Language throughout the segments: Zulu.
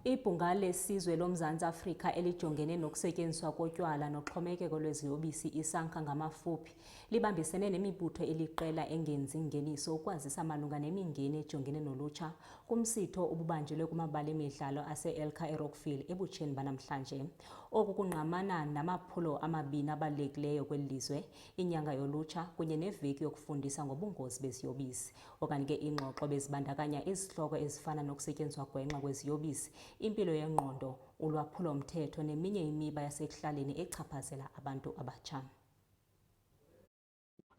Ibhunga lesizwe loMzantsi Afrika elijongene nokusetyenziswa kotywala noxhomekeko lweziyobisi iSANCA ngamafuphi libambisene nemibutho eliqela engenzi ngeniso ukwazisa malunga nemingeni ejongene nolutsha kumsitho obubanjelwe kumabala emidlalo ase-Elka eRockville ebutsheni banamhlanje. Oku kungqamana namaphulo amabini abalulekileyo kweli lizwe, inyanga yolutsha kunye neveki yokufundisa ngobungozi beziyobisi. Okanye ke ingxoxo bezibandakanya izihloko ezifana nokusetyenziswa gwenxa kweziyobisi, impilo yengqondo, ulwaphulo-mthetho neminye imiba yasekuhlaleni echaphazela abantu abatsha.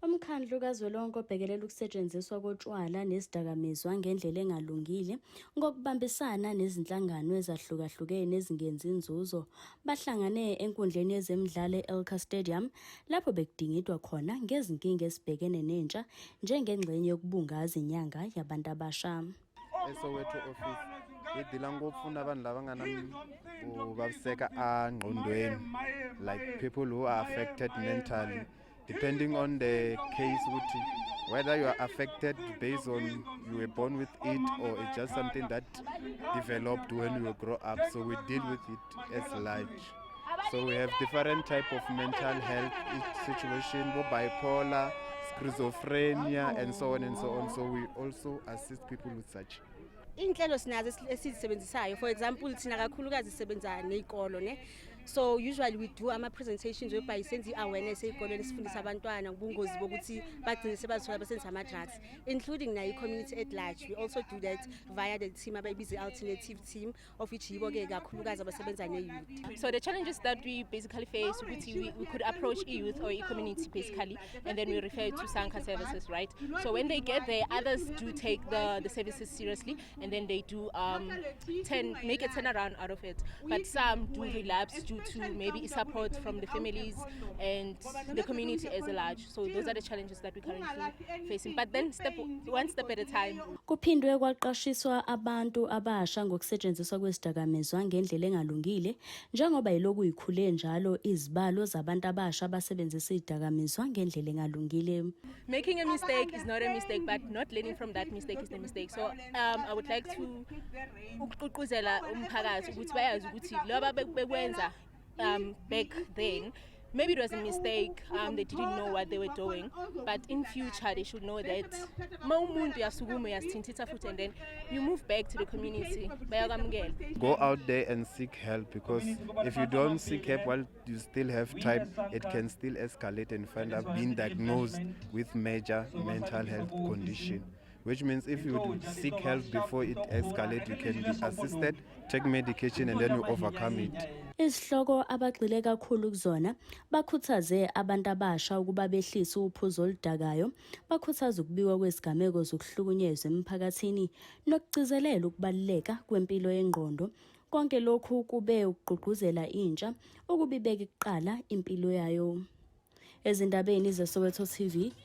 Umkhandlu kazwelonke obhekelela ukusetshenziswa kotshwala nezidakamizwa ngendlela engalungile ngokubambisana nezinhlangano ezahlukahlukene ezingenzi inzuzo bahlangane enkundleni yezemidlalo e-Elka Stadium lapho bekudingidwa khona ngezinkinga ezibhekene nentsha njengengxenye yokubungaza inyanga yabantu abasha. eSoweto office idila ngopfu navanhu lava nga na vaviseka engqondweni, like people who are affected mentally, depending on the case, whether you are affected based on you were born with it or it's just something that developed when you grow up. So we deal with it as large. So we have different type of mental health situation, bipolar, schizophrenia, and so on and so on. So we also assist people with such. Inhlelo sinazo esizisebenzisayo, for example thina kakhulukazi sisebenza nezikolo ne, so usually we do ama presentations whereby senze awareness ezikoleni esifundisa abantwana ngobungozi bokuthi bagcine sebazithola besenza ama drugs, including na community at large. We also do that via the team abayibiza alternative team, of which yibo ke kakhulukazi abasebenza ne-youth. So the challenges that we basically face, we could approach youth or community basically, and then we refer to SANCA services, right? So when they get there, others do take the services seriously, and then they do make a turnaround out of it. But some do relapse due to maybe support from the families and the community as a large. So those are the challenges that we're currently facing. But then one step at a time. Kuphindwe kwaqashiswa abantu abasha ngokusetshenziswa kwezidakamizwa ngendlela engalungile njengoba yiloku ikhule njalo izibalo zabantu abasha abasebenzisa izidakamizwa ngendlela engalungile. Making a mistake is not a mistake, but not learning from that mistake is the mistake. So I would like to ukuqhuquzela umphakathi ukuthi bayazi ukuthi loba bekwenza back then, maybe it was a mistake, they didn't know what they were doing, but in future they should know that mawumuntu yasukuma yasithintitha futhi, and then you move back to the community. Go out there and seek help, because if you don't seek help while you still have time, it can still escalate and find out being diagnosed with major mental health condition. Which means if you seek help before it escalates, you can be assisted, take medication, and then you overcome it. Izihloko abagxile kakhulu kuzona bakhuthaze abantu abasha ukuba behlise uphuzo oludakayo, bakhuthaza ukubikwa kwezigameko zokuhlukunyezwa emphakathini nokugcizelela ukubaluleka kwempilo yengqondo. Konke lokhu kube ukugqugquzela intsha ukubibeka kuqala impilo yayo. Ezindabeni zeSoweto TV.